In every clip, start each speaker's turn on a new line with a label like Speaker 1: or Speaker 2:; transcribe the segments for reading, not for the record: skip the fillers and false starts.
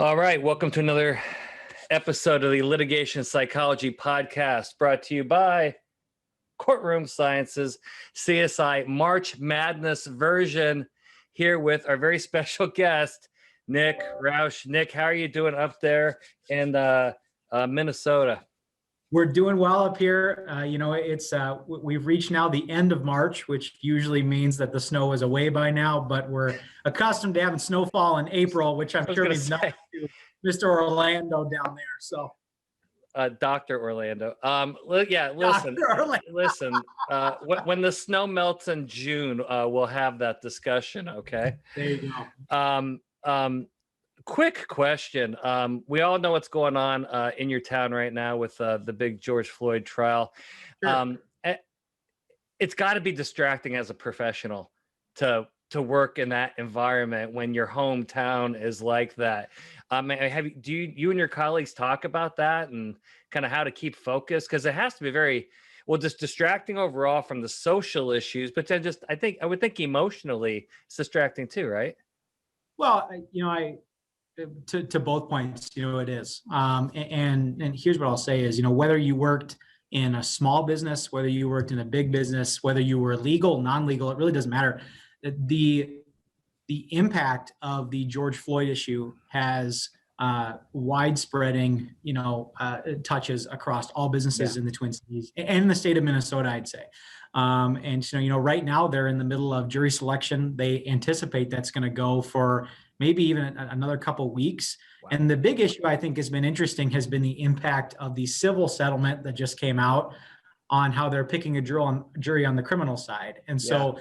Speaker 1: All right, welcome to another episode of the Litigation Psychology Podcast, brought to you by Courtroom Sciences, CSI March Madness version, here with our very special guest, Nick Rauch. Nick, how are you doing up there in Minnesota?
Speaker 2: We're doing well up here. We've reached now the end of March, which usually means that the snow is away by now, but we're accustomed to having snowfall in April, which I'm sure means nothing to Mr. Orlando down there. So,
Speaker 1: Dr. Orlando. Listen,
Speaker 2: Dr. Orlando.
Speaker 1: Listen. When the snow melts in June, we'll have that discussion. Okay.
Speaker 2: There you go.
Speaker 1: Quick question. We all know what's going on in your town right now with the big George Floyd trial.
Speaker 2: Sure.
Speaker 1: It's got to be distracting as a professional to work in that environment when your hometown is like that. Do you and your colleagues talk about that and kind of how to keep focused? Because it has to be very just distracting overall from the social issues, but then I would think emotionally it's distracting too, right?
Speaker 2: Well, to both points, it is. And here's what I'll say is, whether you worked in a small business, whether you worked in a big business, whether you were legal, non-legal, it really doesn't matter. The impact of the George Floyd issue has widespreading, touches across all businesses in the Twin Cities and in the state of Minnesota, I'd say. Right now they're in the middle of jury selection. They anticipate that's going to go for maybe even another couple of weeks. Wow. And the big issue I think has been interesting has been the impact of the civil settlement that just came out on how they're picking a jury on the criminal side. And so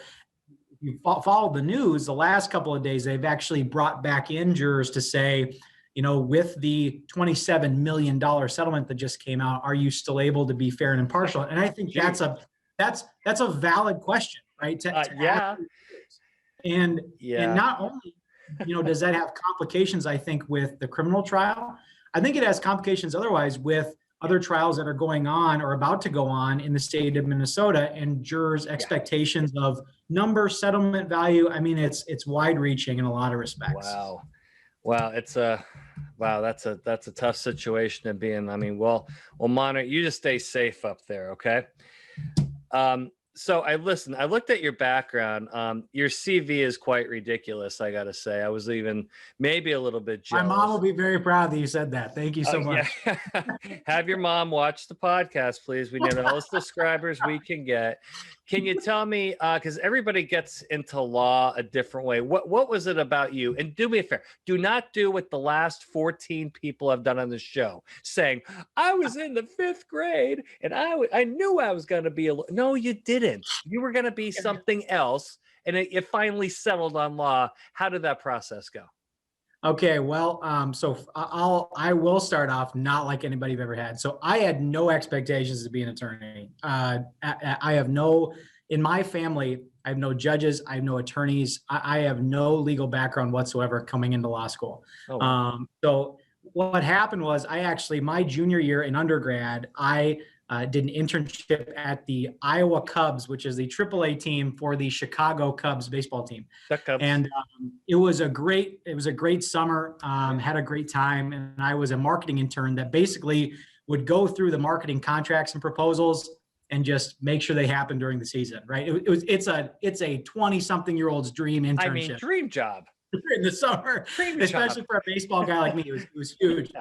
Speaker 2: if you followed the news the last couple of days, they've actually brought back in jurors to say, with the $27 million settlement that just came out, are you still able to be fair and impartial? And I think that's a valid question, right? And not only, does that have complications, I think, with the criminal trial? I think it has complications otherwise with other trials that are going on or about to go on in the state of Minnesota and jurors' expectations of number, settlement value. I mean, it's wide reaching in a lot of respects.
Speaker 1: Wow. That's a tough situation to be in. I mean, we'll monitor. You just stay safe up there. Okay. So I looked at your background. Your CV is quite ridiculous, I got to say. I was even maybe a little bit jealous.
Speaker 2: My mom will be very proud that you said that. Thank you so much.
Speaker 1: Yeah. Have your mom watch the podcast, please. We need all the subscribers we can get. Can you tell me, because everybody gets into law a different way, what was it about you? And do me a favor, do not do what the last 14 people have done on the show, saying, I was in the 5th grade and I knew I was going to be no, you didn't. You were going to be something else, and it finally settled on law. How did that process go?
Speaker 2: Okay, well, I will start off not like anybody I've ever had. So I had no expectations to be an attorney. In my family, I have no judges, I have no attorneys, I have no legal background whatsoever coming into law school. So what happened was my junior year in undergrad, I did an internship at the Iowa Cubs, which is the AAA team for the Chicago Cubs baseball team. And it was a great summer, had a great time. And I was a marketing intern that basically would go through the marketing contracts and proposals and just make sure they happen during the season. Right. It's a 20-something-year-old's dream internship. I mean,
Speaker 1: dream job.
Speaker 2: In the summer, especially for a baseball guy like me, it was huge.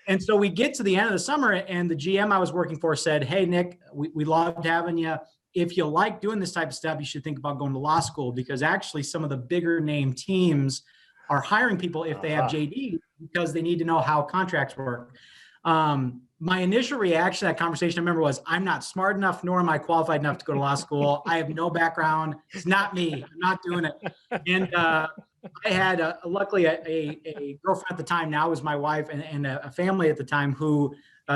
Speaker 2: And so we get to the end of the summer and the GM I was working for said, hey, Nick, we loved having you. If you like doing this type of stuff, you should think about going to law school, because actually some of the bigger name teams are hiring people if they have JD, because they need to know how contracts work. My initial reaction to that conversation, I remember, was I'm not smart enough, nor am I qualified enough to go to law school. I have no background. It's not me. I'm not doing it. And I had luckily a girlfriend at the time, now was my wife, and a family at the time who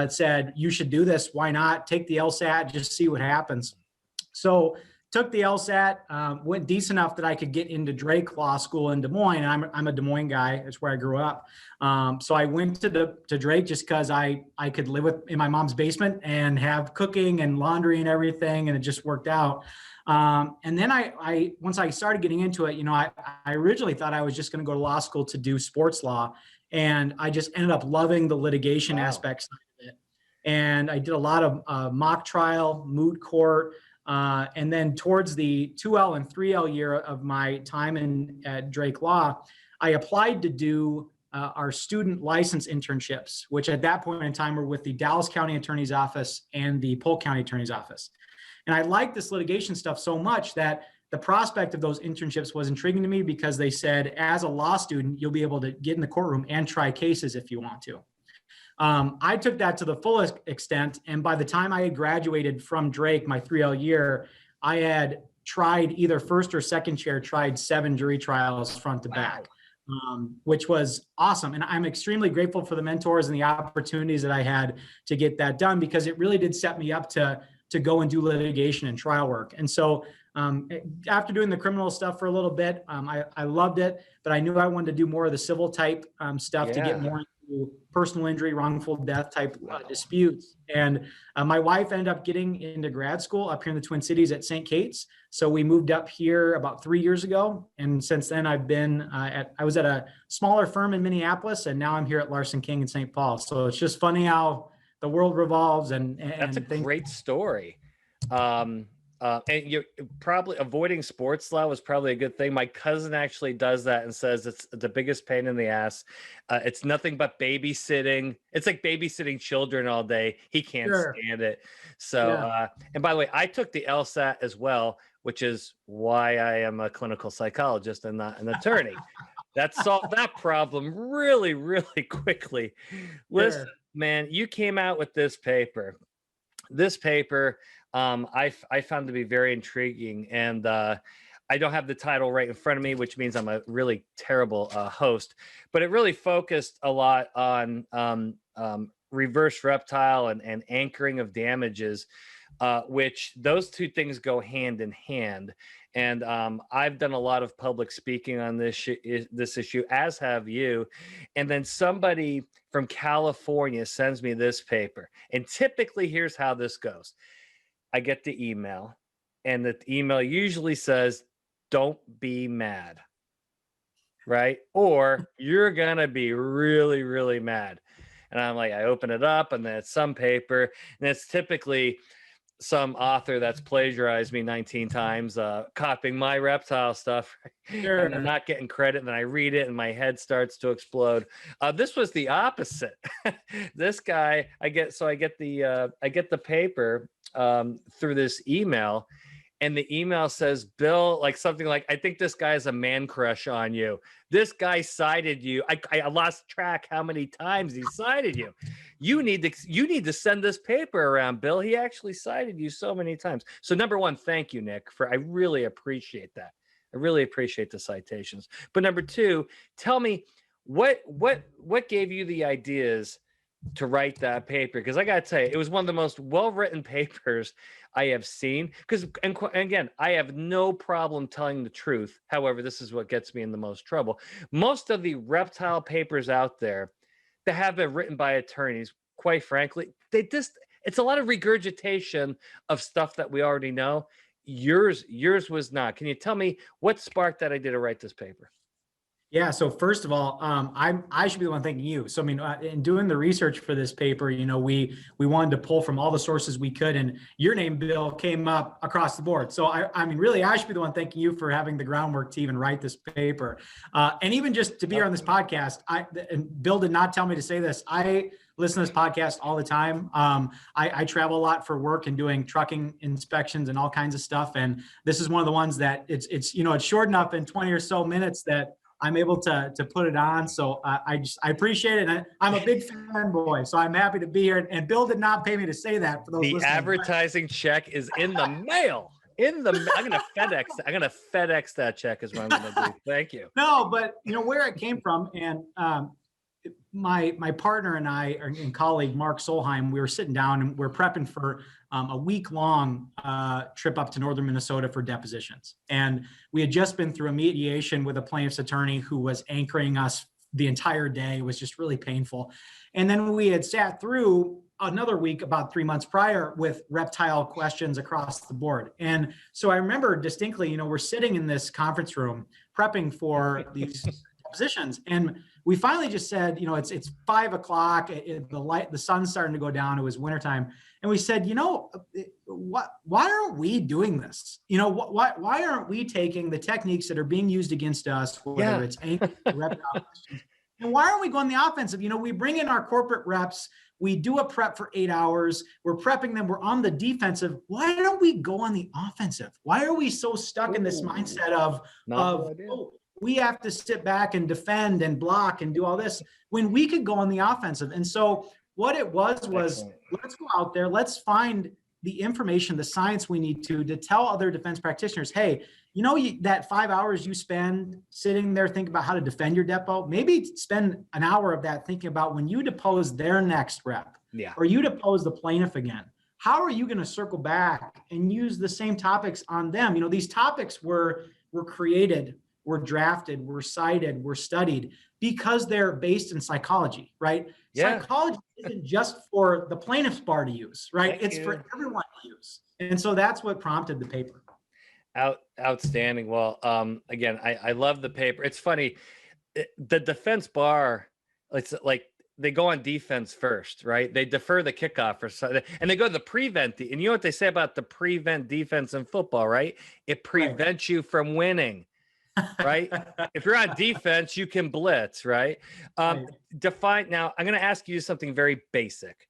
Speaker 2: said, you should do this. Why not? Take the LSAT, just see what happens. So took the LSAT, went decent enough that I could get into Drake Law School in Des Moines. And I'm a Des Moines guy. That's where I grew up. So I went to Drake just because I could live in my mom's basement and have cooking and laundry and everything. And it just worked out. And then I once I started getting into it, I originally thought I was just going to go to law school to do sports law. And I just ended up loving the litigation aspects of it. And I did a lot of mock trial, moot court. And then towards the 2L and 3L year of my time at Drake Law, I applied to do our student license internships, which at that point in time were with the Dallas County Attorney's Office and the Polk County Attorney's Office. And I liked this litigation stuff so much that the prospect of those internships was intriguing to me because they said, as a law student, you'll be able to get in the courtroom and try cases if you want to. I took that to the fullest extent. And by the time I had graduated from Drake, my 3L year, I had tried either first or second chair, tried 7 jury trials front to back, which was awesome. And I'm extremely grateful for the mentors and the opportunities that I had to get that done, because it really did set me up to go and do litigation and trial work. And so after doing the criminal stuff for a little bit, I loved it, but I knew I wanted to do more of the civil type stuff to get more into personal injury, wrongful death type disputes. And my wife ended up getting into grad school up here in the Twin Cities at St. Kate's. So we moved up here about 3 years ago. And since then I've been I was at a smaller firm in Minneapolis, and now I'm here at Larson King in St. Paul. So it's just funny how the world revolves and
Speaker 1: that's a great story. And you're probably avoiding sports law was probably a good thing. My cousin actually does that and says it's the biggest pain in the ass. It's nothing but babysitting. It's like babysitting children all day. He can't stand it. So, and by the way, I took the LSAT as well, which is why I am a clinical psychologist and not an attorney. That solved that problem really, really quickly. Listen, man, you came out with this paper. This paper, I found to be very intriguing, and I don't have the title right in front of me, which means I'm a really terrible host. But it really focused a lot on reverse reptile and anchoring of damages, which those two things go hand in hand. And I've done a lot of public speaking on this issue, as have you. And then somebody from California sends me this paper. And typically, here's how this goes. I get the email, and the email usually says, "Don't be mad," right? Or "You're going to be really, really mad." And I'm like, I open it up, and then it's some paper, and it's typically some author that's plagiarized me 19 times, copying my reptile stuff, and I'm not getting credit. And then I read it and my head starts to explode. This was the opposite. This guy, I get the paper through this email, and the email says, "Bill," like something like, "I think this guy has a man crush on you. This guy cited you." I lost track how many times he cited you. You need to send this paper around, Bill. He actually cited you so many times. So number one, thank you, Nick, I really appreciate that. I really appreciate the citations. But number two, tell me what gave you the ideas to write that paper? Because I got to tell you, it was one of the most well-written papers I have seen. Because, and again, I have no problem telling the truth. However, this is what gets me in the most trouble. Most of the reptile papers out there that have been written by attorneys, quite frankly, it's a lot of regurgitation of stuff that we already know. Yours was not. Can you tell me what sparked that idea to write this paper?
Speaker 2: Yeah. So first of all, I should be the one thanking you. So I mean, in doing the research for this paper, we wanted to pull from all the sources we could, and your name, Bill, came up across the board. So I mean, really, I should be the one thanking you for having the groundwork to even write this paper, and even just to be here on this podcast. And Bill did not tell me to say this. I listen to this podcast all the time. I travel a lot for work and doing trucking inspections and all kinds of stuff, and this is one of the ones that it's short enough in 20 or so minutes that I'm able to put it on. So I appreciate it. I'm a big fanboy, so I'm happy to be here. And Bill did not pay me to say that. For those
Speaker 1: the
Speaker 2: listening.
Speaker 1: Advertising check is in the mail. I'm gonna FedEx that check is what I'm gonna do. Thank you.
Speaker 2: No, but where it came from, and my partner and I and colleague Mark Solheim, we were sitting down and we're prepping for a week-long trip up to northern Minnesota for depositions. And we had just been through a mediation with a plaintiff's attorney who was anchoring us the entire day. It was just really painful. And then we had sat through another week about 3 months prior with Reptile questions across the board. And so I remember distinctly, we're sitting in this conference room prepping for these depositions, and we finally just said, it's 5 o'clock, the sun's starting to go down, it was wintertime. And we said, why aren't we doing this? Why aren't we taking the techniques that are being used against us, whether it's anchoring, reptile questions, and why aren't we going the offensive? We bring in our corporate reps, we do a prep for 8 hours, we're prepping them, we're on the defensive. Why don't we go on the offensive? Why are we so stuck in this mindset of we have to sit back and defend and block and do all this when we could go on the offensive? And so what it was let's go out there, let's find the information, the science we need to tell other defense practitioners, hey, that 5 hours you spend sitting there thinking about how to defend your depo, maybe spend an hour of that thinking about when you depose their next rep, or you depose the plaintiff again, how are you going to circle back and use the same topics on them? These topics were created, were drafted, were cited, were studied because they're based in psychology, right? Yeah. Psychology isn't just for the plaintiff's bar to use, right? It's for everyone to use. And so that's what prompted the paper.
Speaker 1: Outstanding. Well, again, I love the paper. It's funny. The defense bar, it's like they go on defense first, right? They defer the kickoff and they go to the prevent. And you know what they say about the prevent defense in football, right? It prevents you from winning. Right? If you're on defense, you can blitz, right? Define. Now, I'm going to ask you something very basic.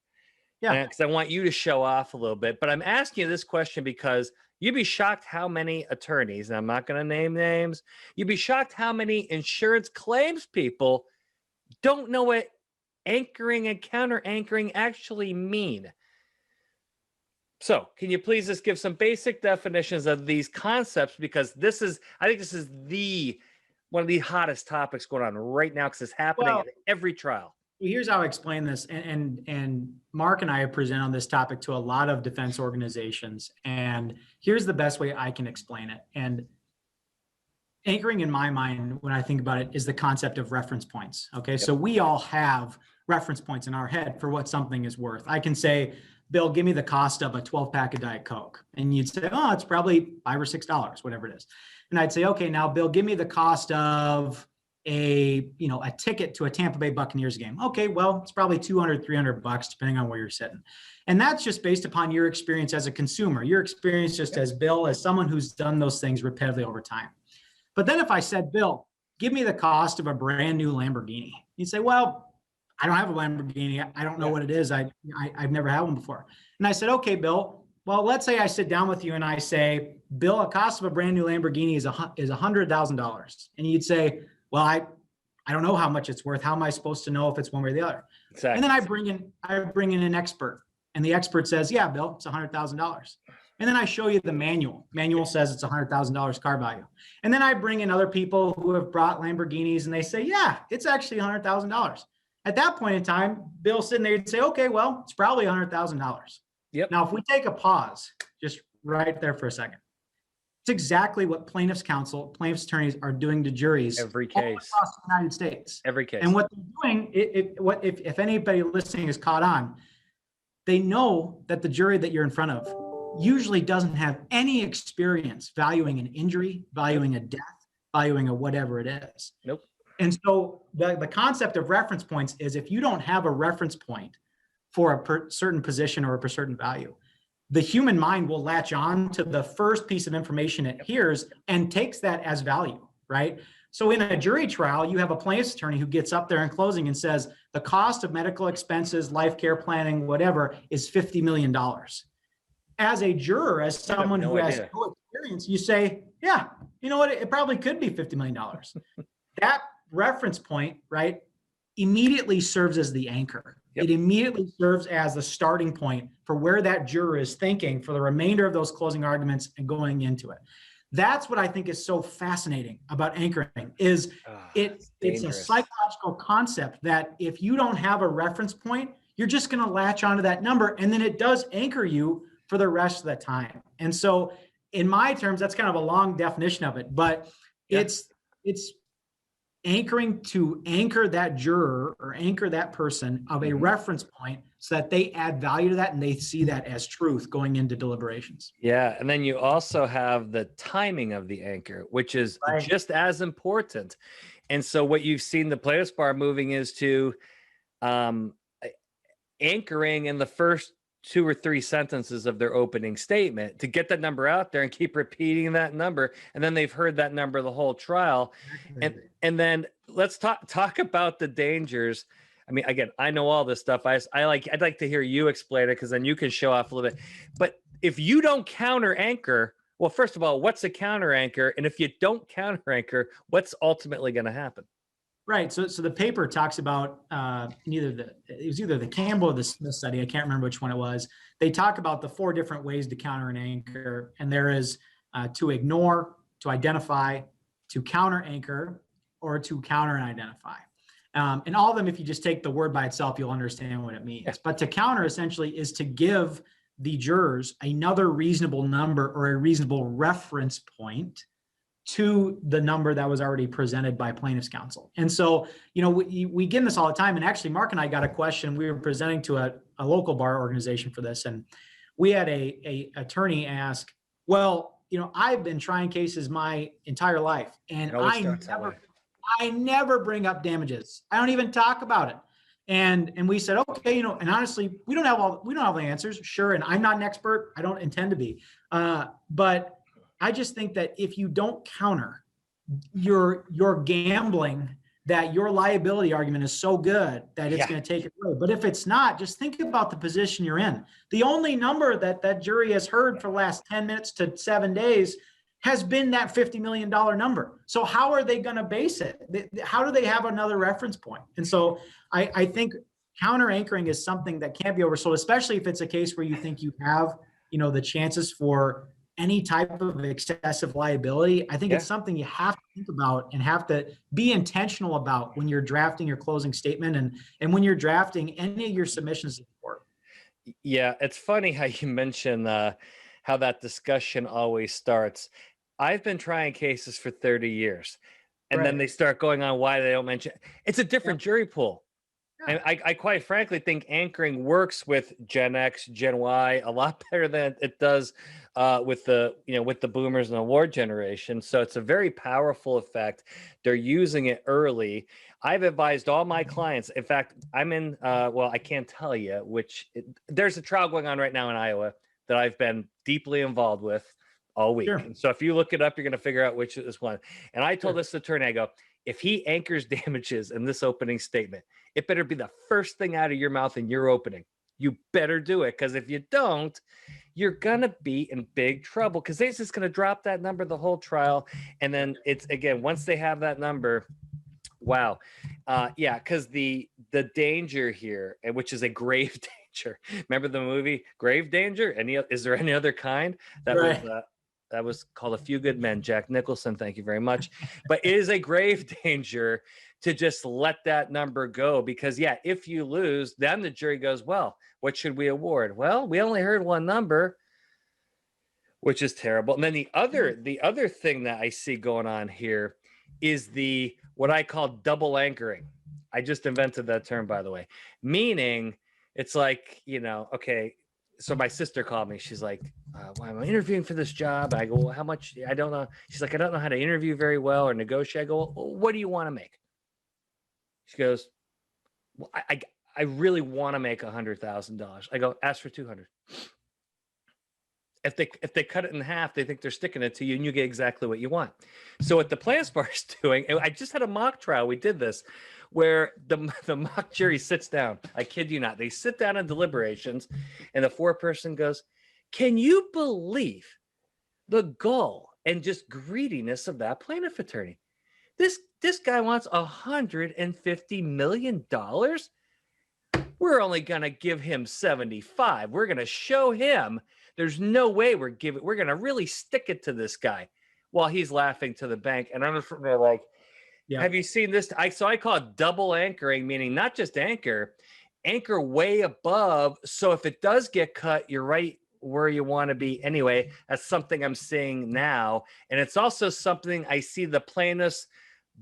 Speaker 1: Yeah. Because I want you to show off a little bit. But I'm asking you this question because you'd be shocked how many attorneys, and I'm not going to name names, you'd be shocked how many insurance claims people don't know what anchoring and counter anchoring actually mean. So can you please just give some basic definitions of these concepts? Because I think this is one of the hottest topics going on right now because it's happening at every trial.
Speaker 2: Here's how I explain this. And Mark and I have presented on this topic to a lot of defense organizations. And here's the best way I can explain it. And anchoring in my mind, when I think about it, is the concept of reference points. Okay. Yep. So we all have reference points in our head for what something is worth. I can say, Bill, give me the cost of a 12-pack of Diet Coke. And you'd say, oh, it's probably $5 or $6, whatever it is. And I'd say, okay, now, Bill, give me the cost of a ticket to a Tampa Bay Buccaneers game. Okay, well, it's probably $200, $300, depending on where you're sitting. And that's just based upon your experience as a consumer, your experience just as Bill, as someone who's done those things repetitively over time. But then if I said, Bill, give me the cost of a brand new Lamborghini, you'd say, well, I don't have a Lamborghini. I don't know what it is. I've never had one before. And I said, okay, Bill, well, let's say I sit down with you and I say, Bill, a cost of a brand new Lamborghini is $100,000. And you'd say, well, I don't know how much it's worth. How am I supposed to know if it's one way or the other? Exactly. And then I bring in an expert, and the expert says, yeah, Bill, it's $100,000. And then I show you the manual. Manual says it's $100,000 car value. And then I bring in other people who have brought Lamborghinis, and they say, yeah, it's actually $100,000. At that point in time, Bill's sitting there, you'd say, okay, well, it's probably $100,000. Yep. Now, if we take a pause, just right there for a second, it's exactly what plaintiffs' counsel, plaintiffs' attorneys are doing to juries
Speaker 1: every case
Speaker 2: all across the United States.
Speaker 1: Every case.
Speaker 2: And what they're doing, if anybody listening is caught on, they know that the jury that you're in front of usually doesn't have any experience valuing an injury, valuing a death, valuing a whatever it is.
Speaker 1: Nope.
Speaker 2: And so the concept of reference points is if you don't have a reference point for a certain position or a certain value, the human mind will latch on to the first piece of information it hears and takes that as value, right? So in a jury trial, you have a plaintiff's attorney who gets up there in closing and says, the cost of medical expenses, life care planning, whatever, is $50 million. As a juror, as someone who has no experience, you say, yeah, you know what, it probably could be $50 million. That reference point, right, immediately serves as the anchor. Yep. It immediately serves as the starting point for where that juror is thinking for the remainder of those closing arguments and going into it. That's what I think is so fascinating about anchoring is it's a psychological concept that if you don't have a reference point, you're just going to latch onto that number. And then it does anchor you for the rest of the time. And so in my terms, that's kind of a long definition of it, but it's anchoring to anchor that juror or anchor that person of a reference point so that they add value to that and they see that as truth going into deliberations.
Speaker 1: Yeah. And then you also have the timing of the anchor, which is just as important. And so what you've seen the plaintiff's bar moving is to anchoring in the first 2 or 3 sentences of their opening statement to get that number out there and keep repeating that number. And then they've heard that number the whole trial. And then let's talk about the dangers. I mean, again, I know all this stuff. I'd like to hear you explain it because then you can show off a little bit. But if you don't counter anchor, well, first of all, what's a counter anchor? And if you don't counter anchor, what's ultimately going to happen?
Speaker 2: Right. So the paper talks about it was either the Campbell or the Smith study. I can't remember which one it was. They talk about the 4 different ways to counter an anchor. And there is to ignore, to identify, to counter anchor, or to counter and identify. And all of them, if you just take the word by itself, you'll understand what it means. Yeah. But to counter essentially is to give the jurors another reasonable number or a reasonable reference point to the number that was already presented by plaintiff's counsel. And so, we get in this all the time. And actually, Mark and I got a question. We were presenting to a local bar organization for this. And we had a attorney ask, well, I've been trying cases my entire life. And I never bring up damages. I don't even talk about it. And we said, okay, and honestly, we don't have all the answers. Sure. And I'm not an expert. I don't intend to be. But I just think that if you don't counter, you're gambling that your liability argument is so good that it's going to take it away. But if it's not, just think about the position you're in. The only number that jury has heard for the last 10 minutes to 7 days has been that $50 million number. So how are they going to base it? How do they have another reference point? And so I think counter anchoring is something that can't be oversold, especially if it's a case where you think you have, the chances for any type of excessive liability. I think it's something you have to think about and have to be intentional about when you're drafting your closing statement and when you're drafting any of your submissions to the court.
Speaker 1: Yeah, it's funny how you mention how that discussion always starts. I've been trying cases for 30 years, and then they start going on why they don't mention. It's a different jury pool. And I quite frankly think anchoring works with Gen X, Gen Y a lot better than it does with the boomers and the award generation. So it's a very powerful effect. They're using it early. I've advised all my clients. In fact, I'm in, I can't tell you there's a trial going on right now in Iowa that I've been deeply involved with all week. Sure. So if you look it up, you're going to figure out which is one. And I told this attorney, I go, if he anchors damages in this opening statement, it better be the first thing out of your mouth in your opening. You better do it, because if you don't, you're going to be in big trouble, because they're just going to drop that number the whole trial. And then it's, again, once they have that number, wow. Because the danger here, which is a grave danger. Remember the movie Grave Danger? Is there any other kind? That was called A Few Good Men. Jack Nicholson, thank you very much. But it is a grave danger to just let that number go, because if you lose, then the jury goes, well, what should we award? Well, we only heard one number, which is terrible. And then the other thing that I see going on here is what I call double anchoring. I just invented that term, by the way, meaning it's like, okay, so my sister called me. She's like, well, I'm interviewing for this job. I go, well, how much? I don't know. She's like, I don't know how to interview very well or negotiate. I go, well, what do you want to make? She goes, well, I really want to make $100,000. I go, ask for 200. If they cut it in half, they think they're sticking it to you, and you get exactly what you want. So what the plaintiff's bar is doing, I just had a mock trial. We did this, where the mock jury sits down. I kid you not. They sit down in deliberations, and the foreperson goes, can you believe the gall and just greediness of that plaintiff attorney? This guy wants $150 million. We're only going to give him 75. We're going to show him there's no way we're going to really stick it to this guy. while he's laughing to the bank. And I'm just like,
Speaker 2: Yeah.
Speaker 1: have you seen this? So I call it double anchoring, meaning not just anchor way above. So if it does get cut, you're right where you want to be anyway. That's something I'm seeing now. And it's also something I see the plaintiffs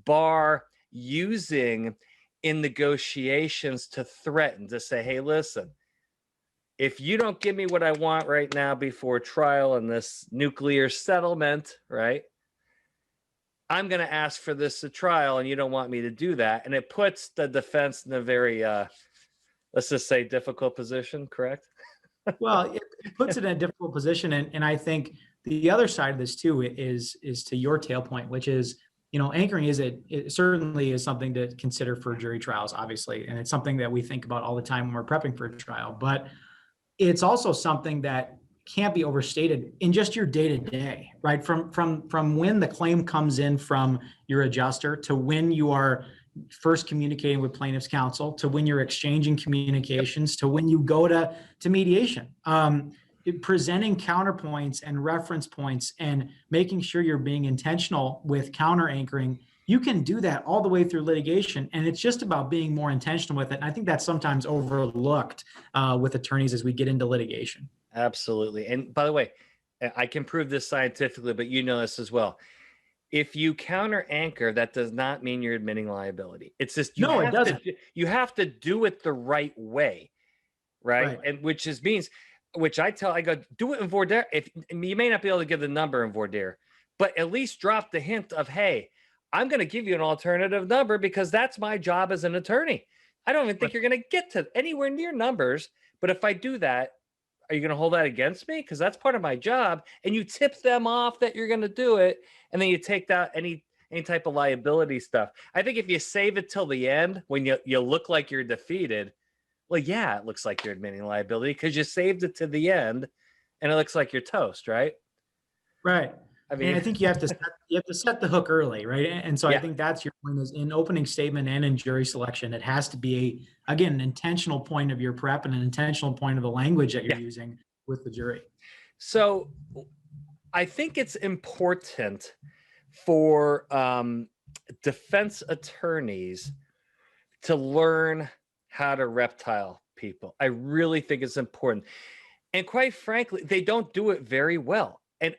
Speaker 1: bar using in negotiations to threaten, to say, hey, listen, if you don't give me what I want right now before trial in this nuclear settlement, right, I'm going to ask for this at trial, and you don't want me to do that. And it puts the defense in a very, let's just say, difficult position, correct?
Speaker 2: Well, it puts it in a difficult position. And I think the other side of this too is to your tail point, which is, anchoring it certainly is something to consider for jury trials, obviously. And it's something that we think about all the time when we're prepping for a trial, but it's also something that can't be overstated in just your day-to-day, right? From when the claim comes in from your adjuster to when you are first communicating with plaintiff's counsel, to when you're exchanging communications, to when you go to mediation, presenting counterpoints and reference points and making sure you're being intentional with counter anchoring. You can do that all the way through litigation, and it's just about being more intentional with it. And I think that's sometimes overlooked with attorneys as we get into litigation.
Speaker 1: Absolutely. And by the way, I can prove this scientifically, but you know this as well. If you counter anchor, that does not mean you're admitting liability. It's just you have to do it the right way, right? And which I go, do it in voir dire. If you may not be able to give the number in voir dire, but at least drop the hint of, hey, I'm going to give you an alternative number because that's my job as an attorney. I don't even think you're going to get to anywhere near numbers, but if I do that, are you going to hold that against me? Because that's part of my job. And you tip them off that you're going to do it, and then you take out any type of liability stuff. I think if you save it till the end, when you look like you're defeated, well, yeah, it looks like you're admitting liability because you saved it to the end, and it looks like you're toast, right?
Speaker 2: Right. I mean, and I think you have to set the hook early, right? And so I think that's your point, is in opening statement and in jury selection, it has to be again, an intentional point of your prep and an intentional point of the language that you're using with the jury.
Speaker 1: So I think it's important for defense attorneys to learn how to reptile people. I really think it's important. And quite frankly, they don't do it very well. And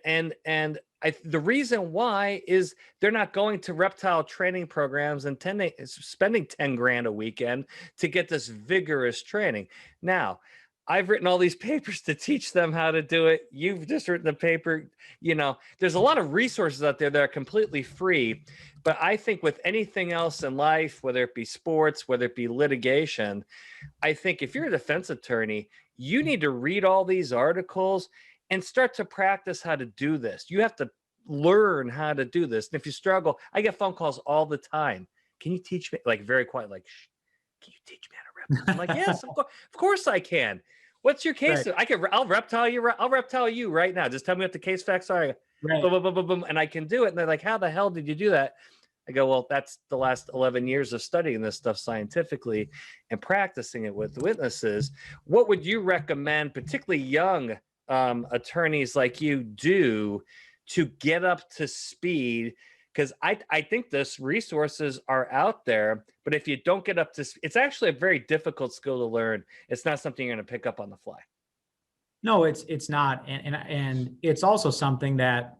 Speaker 1: the reason why is they're not going to reptile training programs and spending 10 grand a weekend to get this vigorous training. Now, I've written all these papers to teach them how to do it. You've just written a paper. There's a lot of resources out there that are completely free. But I think with anything else in life, whether it be sports, whether it be litigation, I think if you're a defense attorney, you need to read all these articles and start to practice how to do this. You have to learn how to do this. And if you struggle, I get phone calls all the time. Can you teach me? Like very quiet, like, shh, can you teach me how to reptile? I'm like, yes, of course I can. What's your case? Right. I'll reptile you. I'll reptile you right now. Just tell me what the case facts are. Right. Boom, boom, boom, boom, boom, and I can do it. And they're like, how the hell did you do that? I go, well, that's the last 11 years of studying this stuff scientifically and practicing it with witnesses. What would you recommend, particularly young attorneys like you, do to get up to speed? Because I think those resources are out there, but if you don't get up to it's actually a very difficult skill to learn. It's not something you're going to pick up on the fly. No,
Speaker 2: it's not. And it's also something that,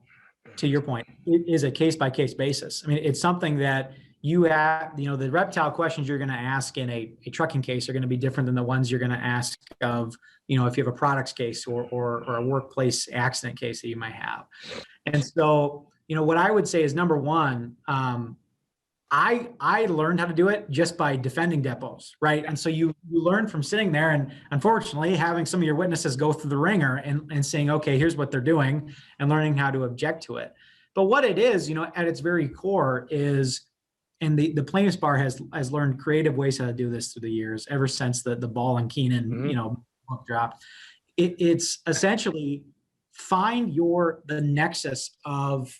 Speaker 2: to your point, it is a case-by-case basis. I mean, it's something that you have, the reptile questions you're going to ask in a trucking case are going to be different than the ones you're going to ask of, if you have a products case or a workplace accident case that you might have. And so, what I would say is, number one, I learned how to do it just by defending depots, right? And so you learn from sitting there and, unfortunately, having some of your witnesses go through the ringer and saying, okay, here's what they're doing, and learning how to object to it. But what it is, at its very core is, and the plaintiff's bar has learned creative ways how to do this through the years, ever since the Ball and Keenan, book dropped. It's essentially find the nexus of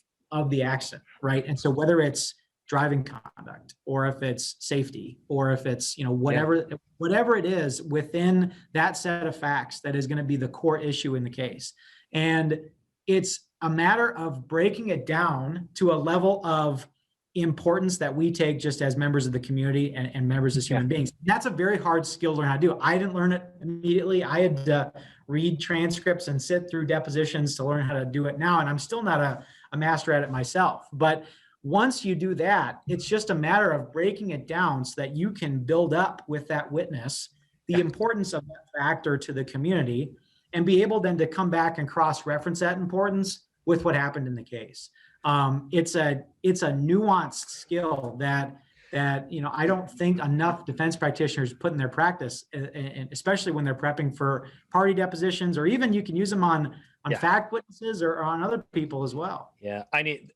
Speaker 2: the accident, right? And so whether it's driving conduct, or if it's safety, or if it's, whatever it is within that set of facts that is going to be the core issue in the case. And it's a matter of breaking it down to a level of importance that we take just as members of the community and members as human beings. That's a very hard skill to learn how to do. I didn't learn it immediately. I had to read transcripts and sit through depositions to learn how to do it now. And I'm still not a master at it myself. But once you do that, it's just a matter of breaking it down so that you can build up with that witness the importance of that factor to the community and be able then to come back and cross-reference that importance with what happened in the case. It's a nuanced skill that I don't think enough defense practitioners put in their practice, and especially when they're prepping for party depositions, or even you can use them on fact witnesses or on other people as well.
Speaker 1: Yeah,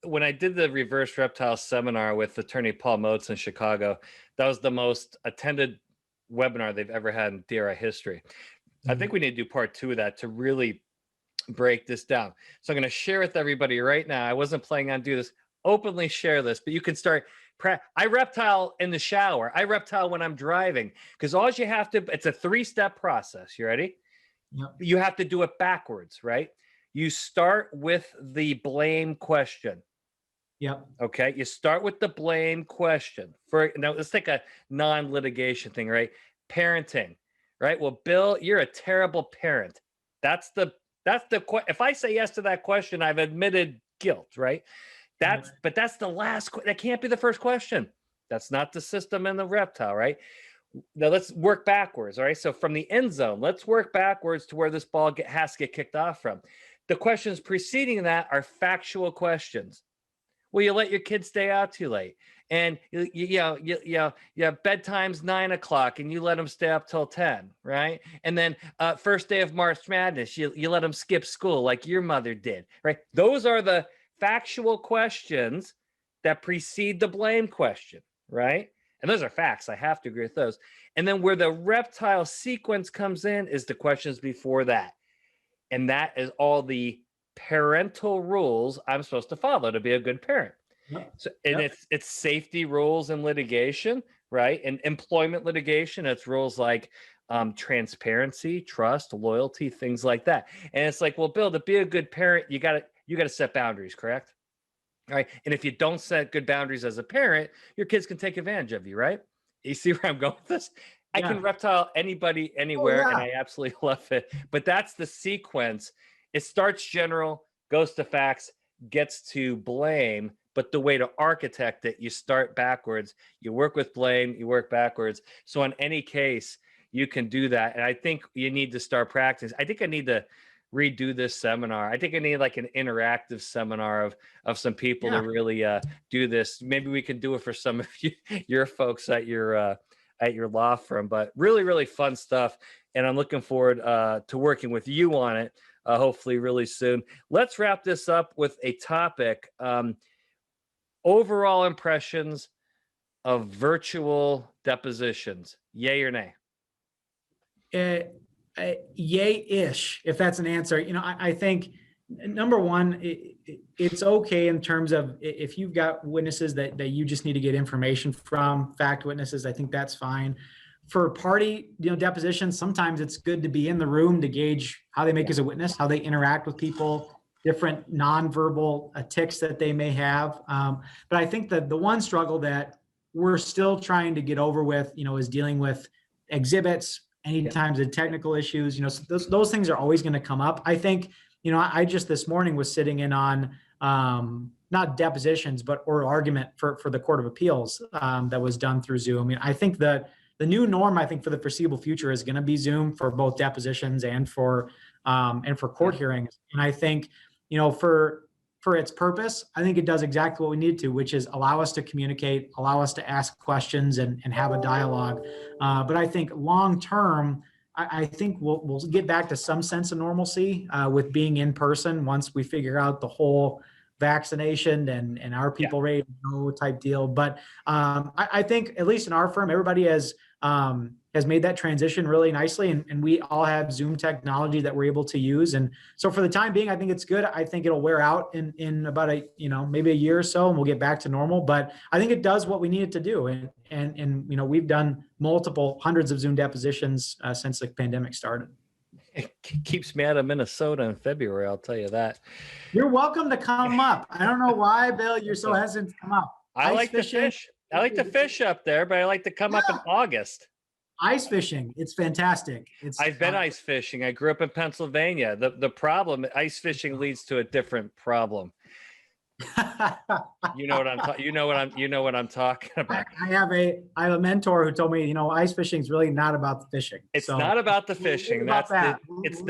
Speaker 1: when I did the reverse reptile seminar with attorney Paul Motes in Chicago, that was the most attended webinar they've ever had in DRI history. I think we need to do part 2 of that to really break this down. So I'm going to share with everybody right now. I wasn't planning on doing this, openly share this, but you can start. I reptile in the shower. I reptile when I'm driving, because all you have to, it's a 3-step process. You ready?
Speaker 2: Yep.
Speaker 1: You have to do it backwards, right? You start with the blame question.
Speaker 2: Yep.
Speaker 1: Okay. You start with the blame question. Now let's take a non-litigation thing, right? Parenting, right? Well, Bill, you're a terrible parent. If I say yes to that question, I've admitted guilt, right? But that's the last. That can't be the first question. That's not the system in the reptile, right? Now let's work backwards. All right. So from the end zone, let's work backwards to where this ball has to get kicked off from. The questions preceding that are factual questions. Well, you let your kids stay out too late, and bedtime's 9 o'clock, and you let them stay up till 10, right? And then first day of March Madness, you let them skip school like your mother did, right? Those are the factual questions that precede the blame question, right? And those are facts. I have to agree with those. And then where the reptile sequence comes in is the questions before that. And that is all the parental rules I'm supposed to follow to be a good parent. So, and it's safety rules in litigation, right? And employment litigation, it's rules like transparency, trust, loyalty, things like that. And it's like, well, Bill, to be a good parent, you got to set boundaries, correct? All right. And if you don't set good boundaries as a parent, your kids can take advantage of you, right? You see where I'm going with this? I can reptile anybody anywhere, and I absolutely love it. But that's the sequence. It starts general, goes to facts, gets to blame. But the way to architect it, you start backwards. You work with blame, you work backwards. So in any case, you can do that. And I think you need to start practice. I think I need to redo this seminar. I think I need like an interactive seminar of some people to really do this. Maybe we can do it for some of your folks at your law firm. But really, really fun stuff. And I'm looking forward to working with you on it, hopefully really soon. Let's wrap this up with a topic. Overall impressions of virtual depositions, yay or nay?
Speaker 2: Yay-ish, if that's an answer. I think number one, it's okay in terms of if you've got witnesses that you just need to get information from, fact witnesses, I think that's fine. For party, depositions, sometimes it's good to be in the room to gauge how they make as a witness, how they interact with people, different nonverbal tics that they may have. But I think that the one struggle that we're still trying to get over with, is dealing with exhibits, anytime the technical issues, so those things are always going to come up. I think, I just this morning was sitting in on not depositions, but oral argument for the Court of Appeals that was done through Zoom. I mean, I think that the new norm, I think for the foreseeable future is going to be Zoom for both depositions and for court hearings. And I think, for its purpose, I think it does exactly what we need to, which is allow us to communicate, allow us to ask questions and have a dialogue. But I think long-term, I think we'll get back to some sense of normalcy with being in person once we figure out the whole vaccination and are people ready to go type deal. But I think at least in our firm, everybody has made that transition really nicely, and we all have Zoom technology that we're able to use. And so for the time being, I think it's good. I think it'll wear out in about maybe a year or so, and we'll get back to normal. But I think it does what we need it to do. And we've done multiple hundreds of Zoom depositions since the pandemic started.
Speaker 1: It keeps me out of Minnesota in February, I'll tell you that.
Speaker 2: You're welcome to come up. I don't know why, Bill, you're so hesitant to come up.
Speaker 1: I like to fish. I like to fish up there, but I like to come up in August.
Speaker 2: Ice fishing, it's fantastic.
Speaker 1: I've been ice fishing. I grew up in Pennsylvania. The problem, ice fishing leads to a different problem. You know what I'm talking about.
Speaker 2: I have a mentor who told me, ice fishing is really not about the fishing.
Speaker 1: It's not about the fishing. It's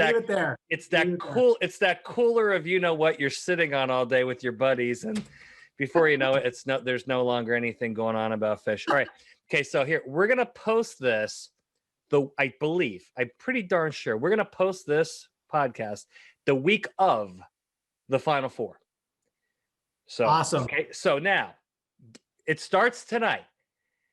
Speaker 1: that cooler of what you're sitting on all day with your buddies, and before you know it, there's no longer anything going on about fish. All right. Okay, so here we're gonna post this. I'm pretty darn sure we're gonna post this podcast the week of the Final Four. So
Speaker 2: awesome.
Speaker 1: Okay, so now it starts tonight.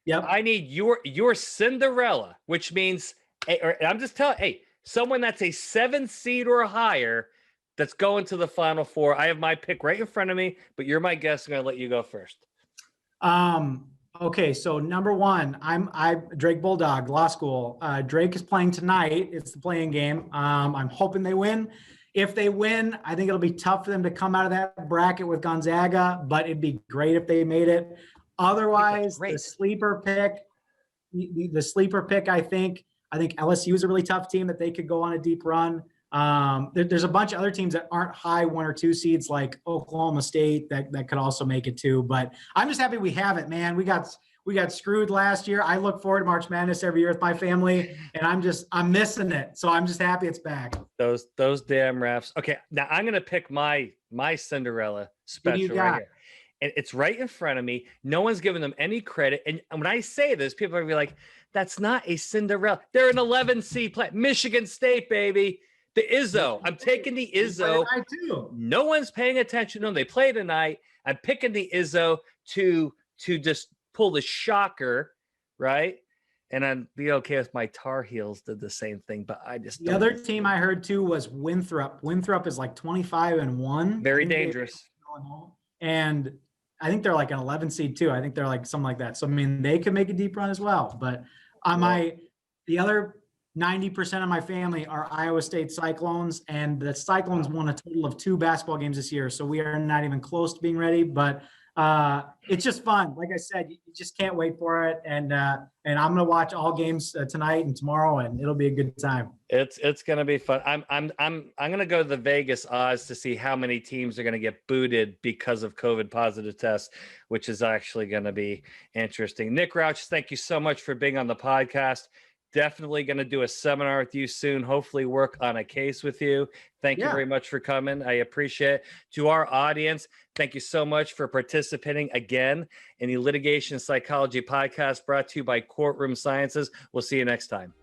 Speaker 2: Yep.
Speaker 1: I need your Cinderella, which means I'm just telling, someone that's a 7 seed or higher that's going to the Final Four. I have my pick right in front of me, but you're my guest. I'm gonna let you go first.
Speaker 2: Okay, so number one, I'm Drake Bulldog, law school. Drake is playing tonight. It's the playing game. I'm hoping they win. If they win, I think it'll be tough for them to come out of that bracket with Gonzaga, but it'd be great if they made it. Otherwise, the sleeper pick, I think LSU is a really tough team that they could go on a deep run. There's a bunch of other teams that aren't high 1 or 2 seeds like Oklahoma State that could also make it too. But I'm just happy we have it, man. We got screwed last year. I look forward to March Madness every year with my family, and I'm missing it. So I'm just happy it's back.
Speaker 1: Those damn refs. Okay, now I'm gonna pick my Cinderella special right here. And it's right in front of me. No one's giving them any credit. And when I say this, people are gonna be like, that's not a Cinderella. They're an 11 seed play. Michigan State, baby. The Izzo. I'm taking the Izzo. No one's paying attention to them. They play tonight. I'm picking the Izzo to just pull the shocker, right? And I'd be okay if my Tar Heels did the same thing, but I just
Speaker 2: the other team I heard too was Winthrop. Winthrop is like 25-1.
Speaker 1: Very dangerous.
Speaker 2: And I think they're like an 11 seed too. I think they're like something like that. So I mean, they could make a deep run as well. But the other 90% of my family are Iowa State Cyclones, and the Cyclones won a total of 2 basketball games this year. So we are not even close to being ready, but it's just fun. Like I said, you just can't wait for it. And I'm going to watch all games tonight and tomorrow, and it'll be a good time.
Speaker 1: It's going to be fun. I'm going to go to the Vegas odds to see how many teams are going to get booted because of COVID positive tests, which is actually going to be interesting. Nick Rauch, thank you so much for being on the podcast. Definitely going to do a seminar with you soon. Hopefully work on a case with you. Thank you very much for coming. I appreciate it. To our audience, thank you so much for participating again in the Litigation Psychology Podcast brought to you by Courtroom Sciences. We'll see you next time.